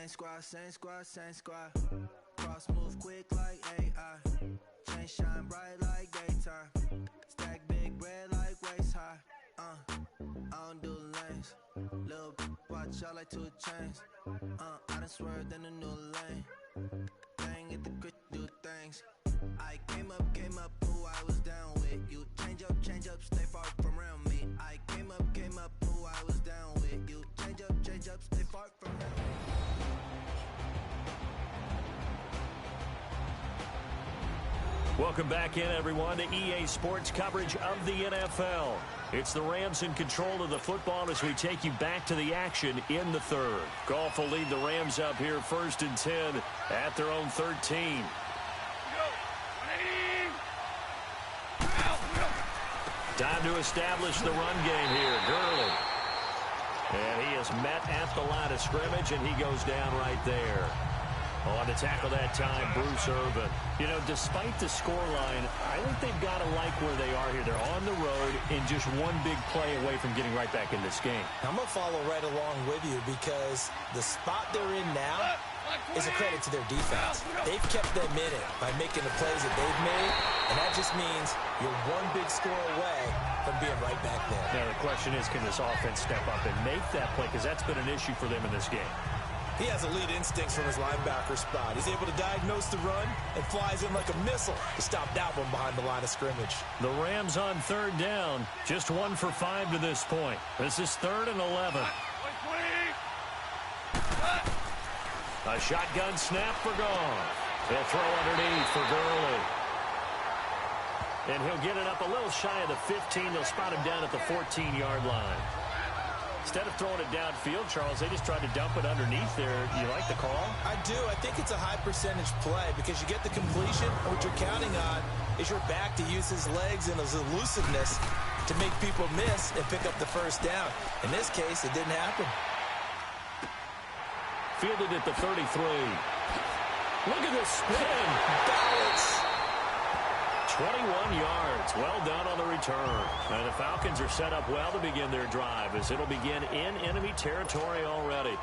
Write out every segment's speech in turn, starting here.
Same squad, same squad, same squad. Cross move quick like AI. Chain shine bright like daytime. Stack big bread like waist high. I don't do lanes. Little watch out like 2 chains. I done swerved in a new lane. Bang at the grit, do things. I came up, who I was down with. You change up, stay far from around me. I came up, who I was down with. You change up, stay far from around me. Welcome back in, everyone, to EA Sports coverage of the NFL. It's the Rams in control of the football as we take you back to the action in the third. Goff will lead the Rams up here 1st and 10 at their own 13. Time to establish the run game here. Gurley. And he is met at the line of scrimmage, and he goes down right there. On to tackle that time, Bruce Irvin. You know, despite the scoreline, I think they've got to like where they are here. They're on the road and just one big play away from getting right back in this game. I'm going to follow right along with you because the spot they're in now is a credit to their defense. They've kept them in it by making the plays that they've made, and that just means you're one big score away from being right back there. Now, the question is, can this offense step up and make that play? Because that's been an issue for them in this game. He has elite instincts from his linebacker spot. He's able to diagnose the run and flies in like a missile to stop that one behind the line of scrimmage. The Rams on 3rd down, just 1 for 5 to this point. This is 3rd and 11. A shotgun snap for Goff. He'll throw underneath for Gurley. And he'll get it up a little shy of the 15. They'll spot him down at the 14-yard line. Instead of throwing it downfield, Charles, they just tried to dump it underneath there. You like the call? I do. I think it's a high-percentage play because you get the completion, and what you're counting on is your back to use his legs and his elusiveness to make people miss and pick up the first down. In this case, it didn't happen. Fielded at the 33. Look at this spin. Balance. 21 yards. Well done on the return. And the Falcons are set up well to begin their drive as it'll begin in enemy territory already.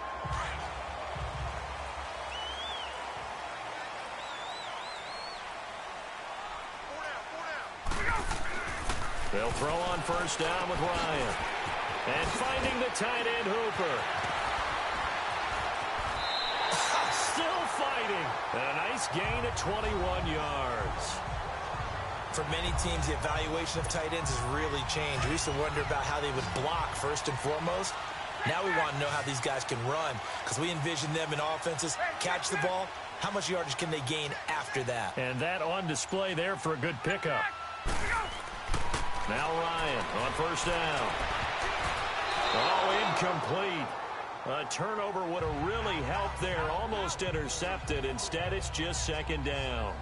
They'll throw on 1st down with Ryan. And finding the tight end Hooper. Still fighting. And a nice gain of 21 yards. For many teams, the evaluation of tight ends has really changed. We used to wonder about how they would block first and foremost. Now we want to know how these guys can run because we envision them in offenses, catch the ball. How much yardage can they gain after that? And that on display there for a good pickup. Now Ryan on 1st down. Oh, incomplete. A turnover would have really helped there. Almost intercepted. Instead, it's just 2nd down.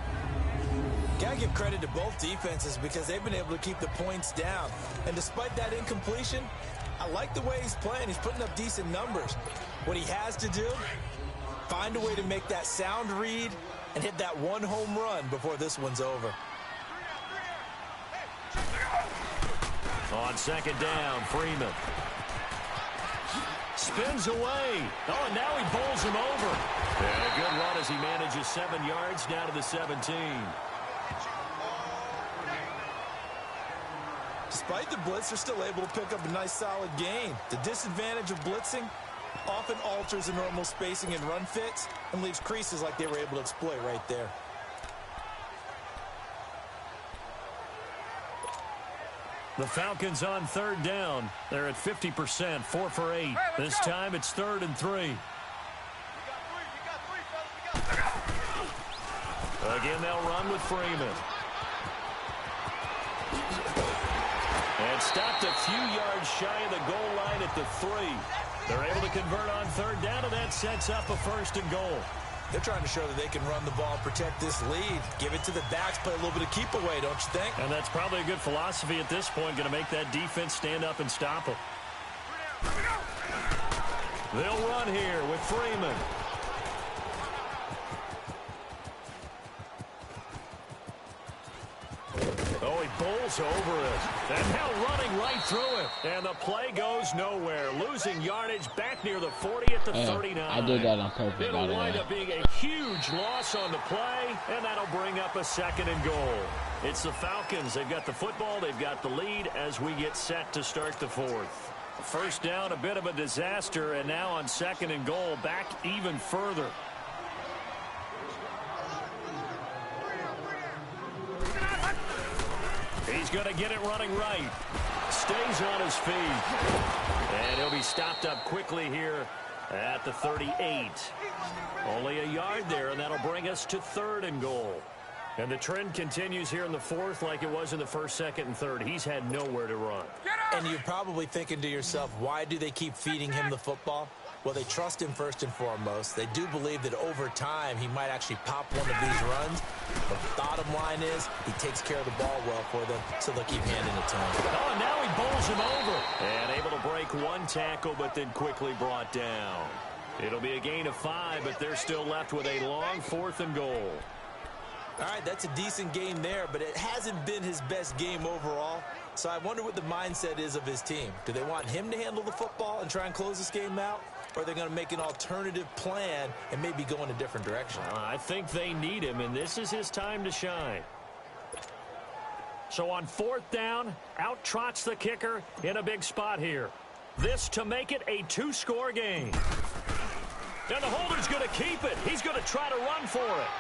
Got to give credit to both defenses because they've been able to keep the points down. And despite that incompletion, I like the way he's playing. He's putting up decent numbers. What he has to do, find a way to make that sound read and hit that one home run before this one's over. On 2nd down, Freeman. Spins away. Oh, and now he bowls him over. And a good run as he manages 7 yards down to the 17. Despite the blitz, they're still able to pick up a nice solid gain. The disadvantage of blitzing often alters the normal spacing and run fits and leaves creases like they were able to exploit right there. The Falcons on 3rd down. They're at 50%, 4 for 8. This time it's 3rd and 3. Again, they'll run with Freeman. And stopped a few yards shy of the goal line at the 3. They're able to convert on 3rd down, and that sets up a 1st and goal. They're trying to show that they can run the ball, protect this lead, give it to the backs, play a little bit of keep away, don't you think? And that's probably a good philosophy at this point, going to make that defense stand up and stop them. They'll run here with Freeman. Oh, he bowls over it. And now running right through it. And the play goes nowhere. Losing yardage back near the 40 at the 39. I did that on purpose. It'll wind up being a huge loss on the play, and that'll bring up a 2nd and goal. It's the Falcons. They've got the football. They've got the lead as we get set to start the 4th. First down, a bit of a disaster, and now on 2nd and goal, back even further. He's going to get it running right. Stays on his feet. And he'll be stopped up quickly here at the 38. Only a yard there, and that'll bring us to 3rd and goal. And the trend continues here in the 4th like it was in the 1st, 2nd, and 3rd. He's had nowhere to run. And you're probably thinking to yourself, why do they keep feeding him the football? Well, they trust him first and foremost. They do believe that over time he might actually pop one of these runs. But the bottom line is he takes care of the ball well for them, so they'll keep handing it to him. Oh, and now he bowls him over. And able to break one tackle, but then quickly brought down. It'll be a gain of 5, but they're still left with a long 4th and goal. All right, that's a decent game there, but it hasn't been his best game overall. So I wonder what the mindset is of his team. Do they want him to handle the football and try and close this game out? Or are they going to make an alternative plan and maybe go in a different direction? I think they need him, and this is his time to shine. So on 4th down, out trots the kicker in a big spot here. This to make it a 2-score game. And the holder's going to keep it. He's going to try to run for it.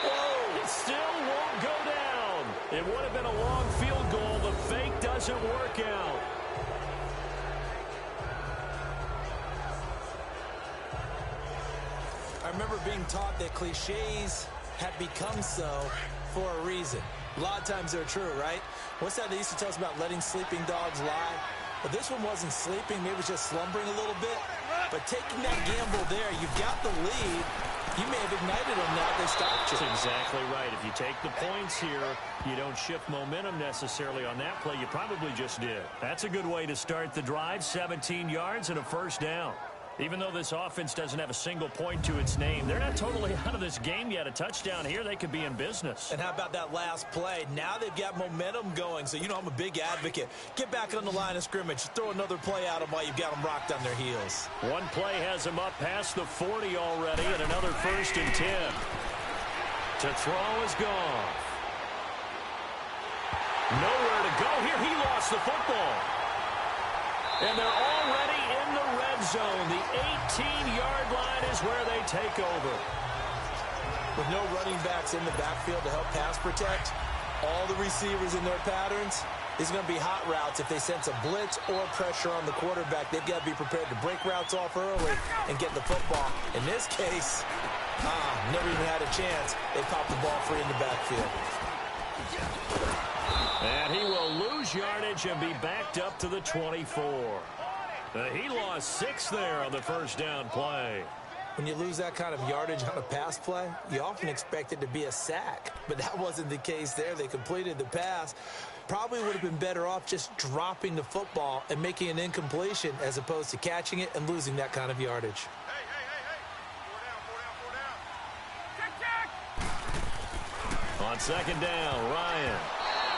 Whoa, it still won't go down. It would have been a long field goal. The fake doesn't work out. I remember being taught that cliches have become so for a reason. A lot of times they're true, right? What's that they used to tell us about letting sleeping dogs lie? Well, this one wasn't sleeping. Maybe it was just slumbering a little bit. But taking that gamble there, you've got the lead. You may have ignited them now. They stopped you. That's exactly right. If you take the points here, you don't shift momentum necessarily on that play. You probably just did. That's a good way to start the drive. 17 yards and a 1st down. Even though this offense doesn't have a single point to its name, they're not totally out of this game yet. A touchdown here, they could be in business. And how about that last play? Now they've got momentum going. So, you know, I'm a big advocate. Get back on the line of scrimmage. Throw another play at them while you've got them rocked on their heels. One play has them up past the 40 already, and another 1st and 10. To throw is gone. Nowhere to go here. He lost the football. And they're already in the red zone. The 18-yard line is where they take over. With no running backs in the backfield to help pass protect, all the receivers in their patterns, is going to be hot routes. If they sense a blitz or pressure on the quarterback, they've got to be prepared to break routes off early and get the football. In this case, never even had a chance. They popped the ball free in the backfield. And he will lose yardage and be backed up to the 24. He lost 6 there on the 1st down play. When you lose that kind of yardage on a pass play, you often expect it to be a sack. But that wasn't the case there. They completed the pass. Probably would have been better off just dropping the football and making an incompletion as opposed to catching it and losing that kind of yardage. On 2nd down, Ryan.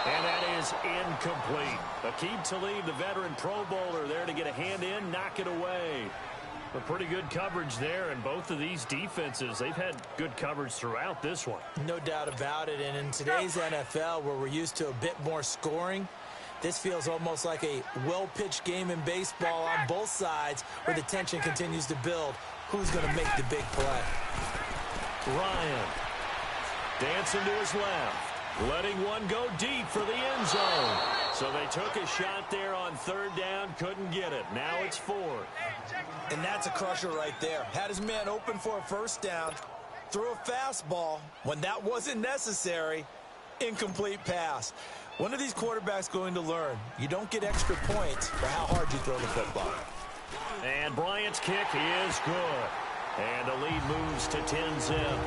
And that is incomplete. Aqib Talib, the veteran Pro Bowler, there to get a hand in, knock it away. But pretty good coverage there, and both of these defenses, they've had good coverage throughout this one. No doubt about it, and in today's NFL, where we're used to a bit more scoring, this feels almost like a well-pitched game in baseball on both sides, where the tension continues to build. Who's going to make the big play? Ryan dancing to his left. Letting one go deep for the end zone. So they took a shot there on 3rd down, couldn't get it. Now it's 4th. And that's a crusher right there. Had his man open for a 1st down, threw a fastball. When that wasn't necessary, incomplete pass. When are these quarterbacks going to learn? You don't get extra points for how hard you throw the football. And Bryant's kick is good. And the lead moves to 10-zip.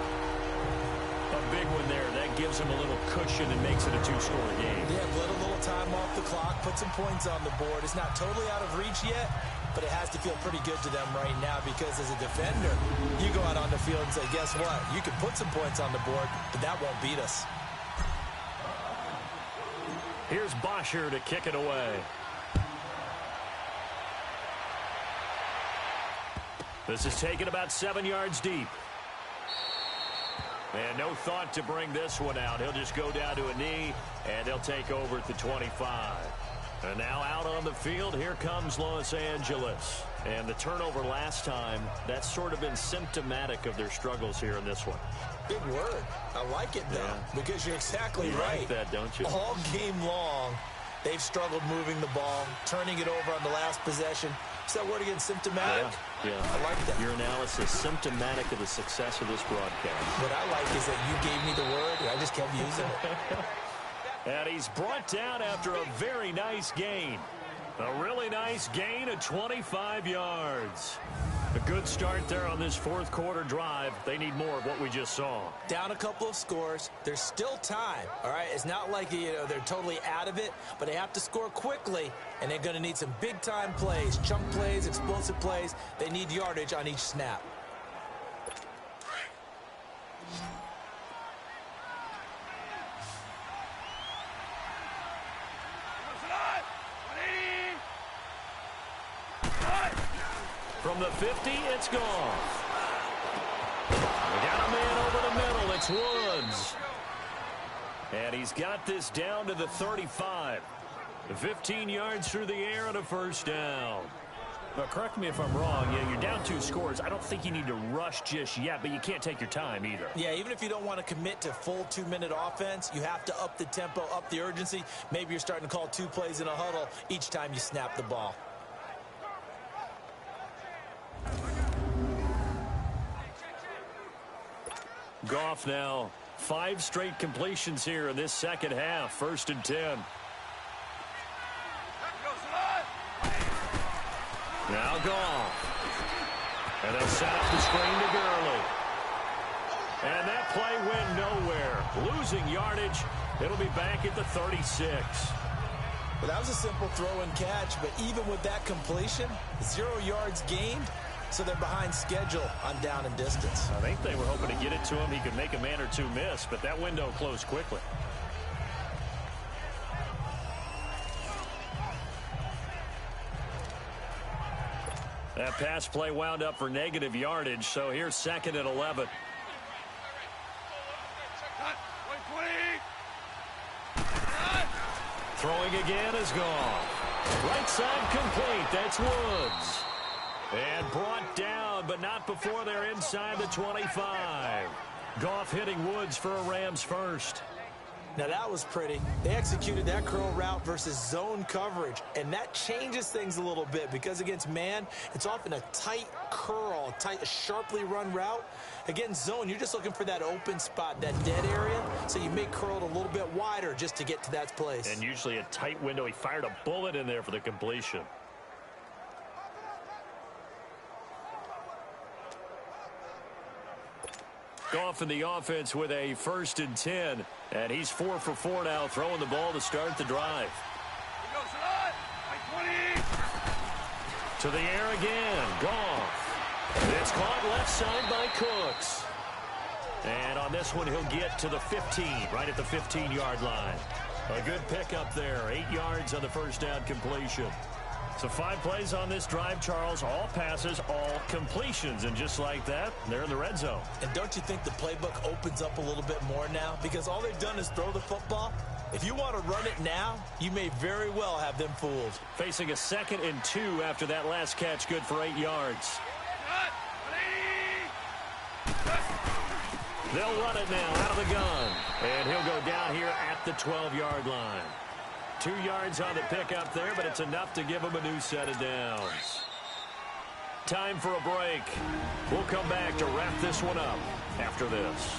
A big one there. That gives him a little cushion and makes it a 2-score game. Yeah, let a little time off the clock, put some points on the board. It's not totally out of reach yet, but it has to feel pretty good to them right now because as a defender, you go out on the field and say, guess what? You can put some points on the board, but that won't beat us. Here's Bosher to kick it away. This is taken about 7 yards deep. And no thought to bring this one out. He'll just go down to a knee, and they'll take over at the 25. And now out on the field, here comes Los Angeles. And the turnover last time, that's sort of been symptomatic of their struggles here in this one. Big word. I like it, though, because you're exactly right. You like that, don't you? All game long, they've struggled moving the ball, turning it over on the last possession. Is that word again, symptomatic? Yeah. I like that. Your analysis, symptomatic of the success of this broadcast. What I like is that you gave me the word, and I just kept using it. And he's brought down after a very nice gain. A really nice gain of 25 yards. A good start there on this fourth quarter drive. They need more of what we just saw. Down a couple of scores. There's still time, all right? It's not like, they're totally out of it, but they have to score quickly, and they're going to need some big-time plays, chunk plays, explosive plays. They need yardage on each snap. From the 50, it's gone. We got a man over the middle. It's Woods. And he's got this down to the 35. 15 yards through the air and a first down. But correct me if I'm wrong. Yeah, you're down 2 scores. I don't think you need to rush just yet, but you can't take your time either. Yeah, even if you don't want to commit to full 2-minute offense, you have to up the tempo, up the urgency. Maybe you're starting to call 2 plays in a huddle each time you snap the ball. Goff now 5 straight completions here in this second half. 1st and 10. Now Goff. And they'll set up the screen to Gurley. And that play went nowhere. Losing yardage. It'll be back at the 36. Well, that was a simple throw and catch, but even with that completion, 0 yards gained. So they're behind schedule on down and distance. I think they were hoping to get it to him. He could make a man or 2 miss, but that window closed quickly. That pass play wound up for negative yardage, so here's 2nd and 11. Throwing again is gone. Right side complete. That's Woods. And brought down, but not before they're inside the 25. Goff hitting Woods for a Rams first. Now that was pretty. They executed that curl route versus zone coverage, and that changes things a little bit because against man, it's often a tight curl, tight, sharply run route. Against zone, you're just looking for that open spot, that dead area, so you may curl it a little bit wider just to get to that place. And usually a tight window. He fired a bullet in there for the completion. Goff in the offense with a 1st and 10. And he's 4 for 4 now, throwing the ball to start the drive. To the air again. Goff. It's caught left side by Cooks. And on this one, he'll get to the 15, right at the 15-yard line. A good pickup there. 8 yards on the first down completion. So 5 plays on this drive, Charles. All passes, all completions. And just like that, they're in the red zone. And don't you think the playbook opens up a little bit more now? Because all they've done is throw the football. If you want to run it now, you may very well have them fooled. Facing a 2nd and 2 after that last catch, good for 8 yards. They'll run it now out of the gun. And he'll go down here at the 12-yard line. 2 yards on the pickup there, but it's enough to give him a new set of downs. Time for a break. We'll come back to wrap this one up after this.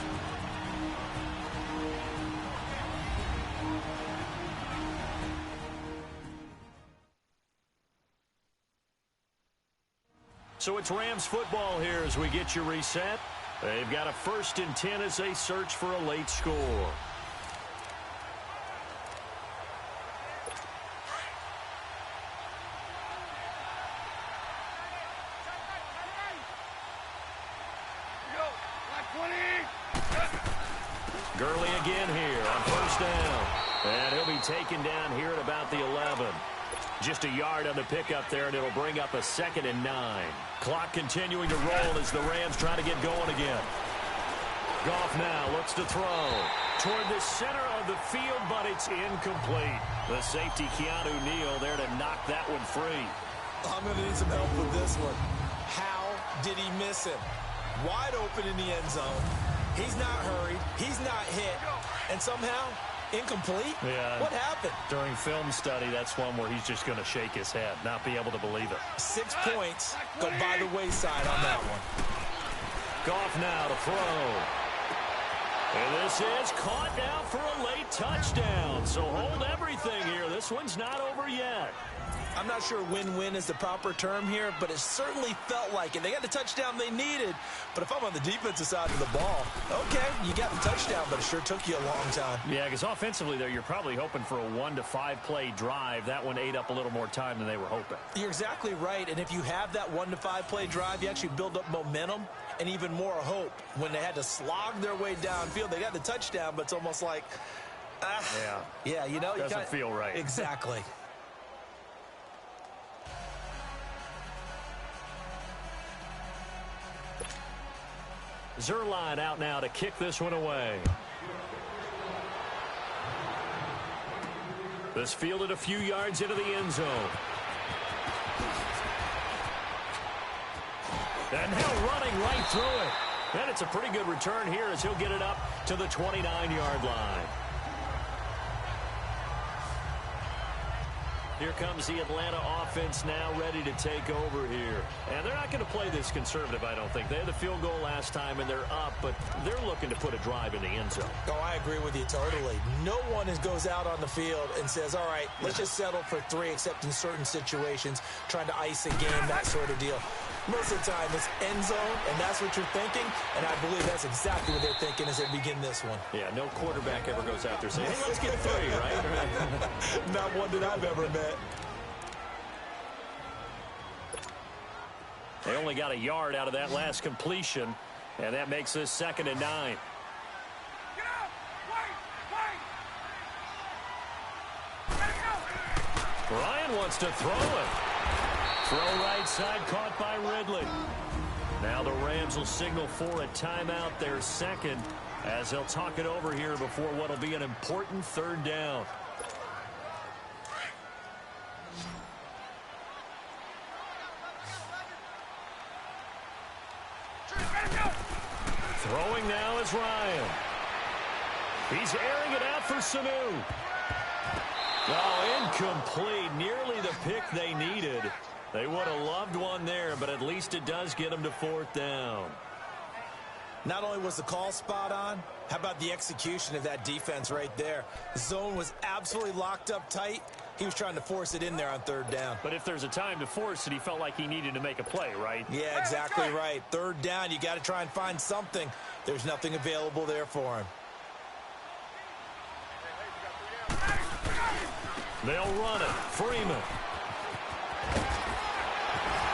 So it's Rams football here as we get you reset. They've got a 1st and 10 as they search for a late score. Gurley again here on 1st down. And he'll be taken down here at about the 11. Just a yard on the pickup there, and it'll bring up a 2nd and 9. Clock continuing to roll as the Rams try to get going again. Goff now looks to throw toward the center of the field, but it's incomplete. The safety, Keanu Neal, there to knock that one free. I'm going to need some help with this one. How did he miss him? Wide open in the end zone. He's not hurried. He's not hit. And somehow, incomplete? Yeah. What happened? During film study, that's one where he's just going to shake his head, not be able to believe it. 6 points go by the wayside on that one. Goff now to throw. And this is caught now for a late touchdown. So hold everything here. This one's not over yet. I'm not sure win-win is the proper term here, but it certainly felt like it. They got the touchdown they needed, but if I'm on the defensive side of the ball, okay, you got the touchdown, but it sure took you a long time. Yeah, because offensively there, you're probably hoping for a 1 to 5 play drive. That one ate up a little more time than they were hoping. You're exactly right, and if you have that 1 to 5 play drive, you actually build up momentum and even more hope. When they had to slog their way downfield, they got the touchdown, but it's almost like, yeah, you know, doesn't feel right. Exactly. Zuerlein out now to kick this one away. This fielded a few yards into the end zone. And now running right through it. And it's a pretty good return here as he'll get it up to the 29-yard line. Here comes the Atlanta offense now ready to take over here. And they're not going to play this conservative, I don't think. They had the field goal last time, and they're up, but they're looking to put a drive in the end zone. Oh, I agree with you totally. No one goes out on the field and says, all right, let's just settle for 3, except in certain situations, trying to ice a game, that sort of deal. Most of the time, it's end zone, and that's what you're thinking, and I believe that's exactly what they're thinking as they begin this one. Yeah, no quarterback ever goes out there saying, hey, let's get 3, right? Not one that I've ever met. They only got a yard out of that last completion, and that makes this 2nd and 9. Ryan wants to throw it. Throw right side, caught by Ridley. Now the Rams will signal for a timeout, their second, as they'll talk it over here before what will be an important 3rd down. Throwing now is Ryan. He's airing it out for Sanu. Oh, incomplete. Nearly the pick they needed. They would have loved one there, but at least it does get them to 4th down. Not only was the call spot on, how about the execution of that defense right there? The zone was absolutely locked up tight. He was trying to force it in there on 3rd down. But if there's a time to force it, he felt like he needed to make a play, right? Yeah, exactly right. 3rd down, you got to try and find something. There's nothing available there for him. They'll run it. Freeman.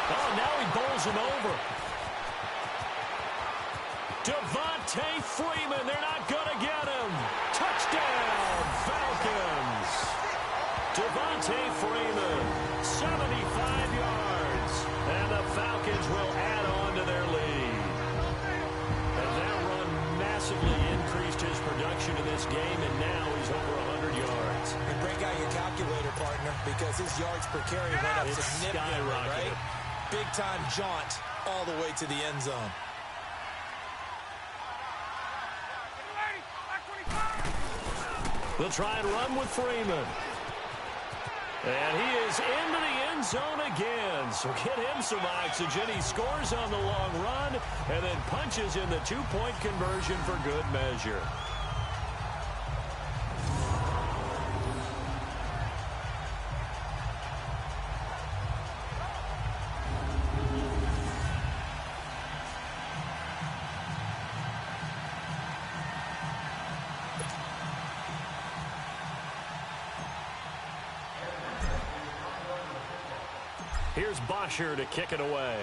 Oh, now he bowls him over. Devontae Freeman, they're not going to get him. Touchdown, Falcons. Devontae Freeman, 75 yards. And the Falcons will add on to their lead. And that run massively increased his production in this game, and now he's over 100 yards. And break out your calculator, partner, because his yards per carry went up significantly, right? Big-time jaunt all the way to the end zone. They'll try and run with Freeman. And he is into the end zone again. So get him some oxygen. He scores on the long run and then punches in the 2-point conversion for good measure. Here's Bosher to kick it away.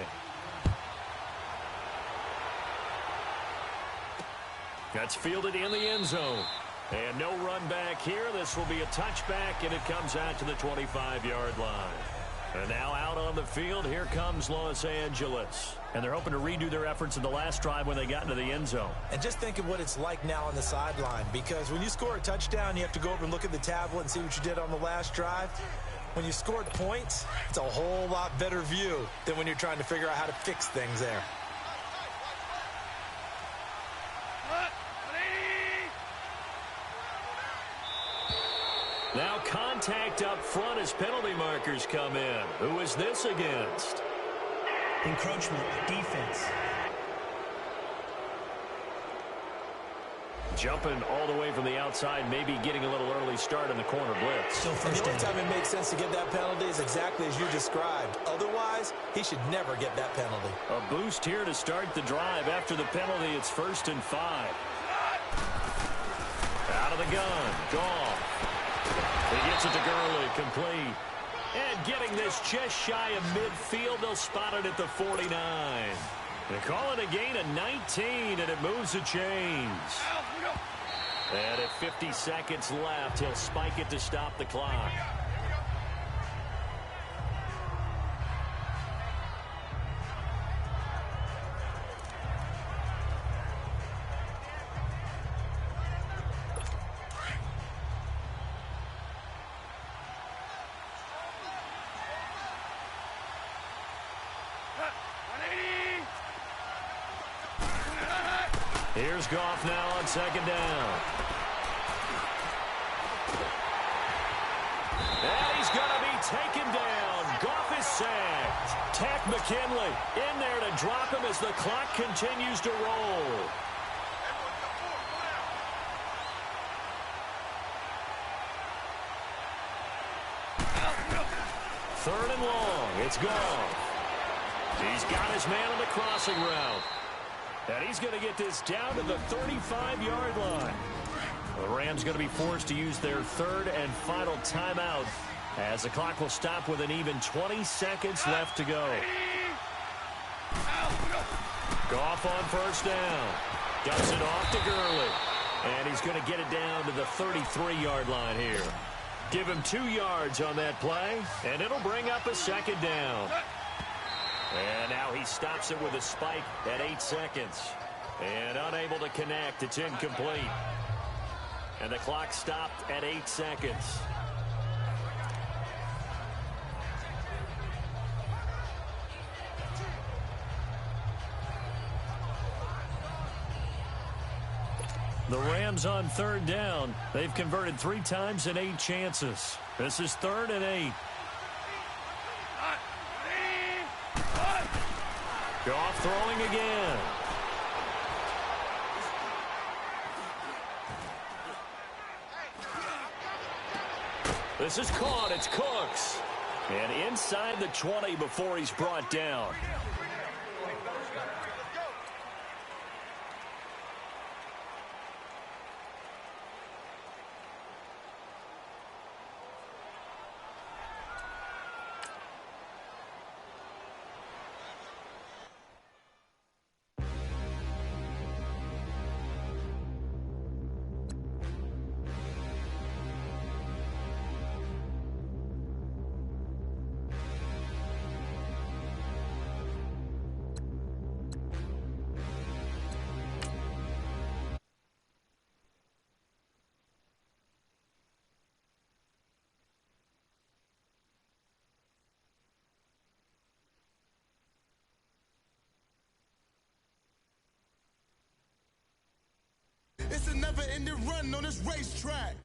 That's fielded in the end zone. And no run back here. This will be a touchback, and it comes out to the 25-yard line. And now out on the field, here comes Los Angeles. And they're hoping to redo their efforts in the last drive when they got into the end zone. And just think of what it's like now on the sideline, because when you score a touchdown, you have to go over and look at the tablet and see what you did on the last drive. When you scored points, it's a whole lot better view than when you're trying to figure out how to fix things there. Now contact up front as penalty markers come in. Who is this against? Encroachment, defense. Jumping all the way from the outside, maybe getting a little early start in the corner blitz. Still And first the only down. time it makes sense to get that penalty is exactly as you described. Otherwise, he should never get that penalty. A boost here to start the drive. After the penalty, it's 1st and 5. Out of the gun, Goff. He gets it to Gurley, complete. And getting this just shy of midfield, they'll spot it at the 49. They call it a gain of 19, and it moves the chains. And at 50 seconds left, he'll spike it to stop the clock. Here's Goff now on 2nd down. And he's going to be taken down. Goff is sacked. Tack McKinley in there to drop him as the clock continues to roll. Third and long. It's Goff. He's got his man on the crossing route. And he's going to get this down to the 35-yard line. The Rams going to be forced to use their 3rd and final timeout as the clock will stop with an even 20 seconds left to go. Goff on 1st down. Dumps it off to Gurley. And he's going to get it down to the 33-yard line here. Give him 2 yards on that play, and it'll bring up a 2nd down. And now he stops it with a spike at 8 seconds. And unable to connect. It's incomplete. And the clock stopped at 8 seconds. The Rams on 3rd down. They've converted 3 times in 8 chances. This is 3rd and 8. Goff throwing again. This is caught. It's Cooks. And inside the 20 before he's brought down. It's a never-ending run on this racetrack.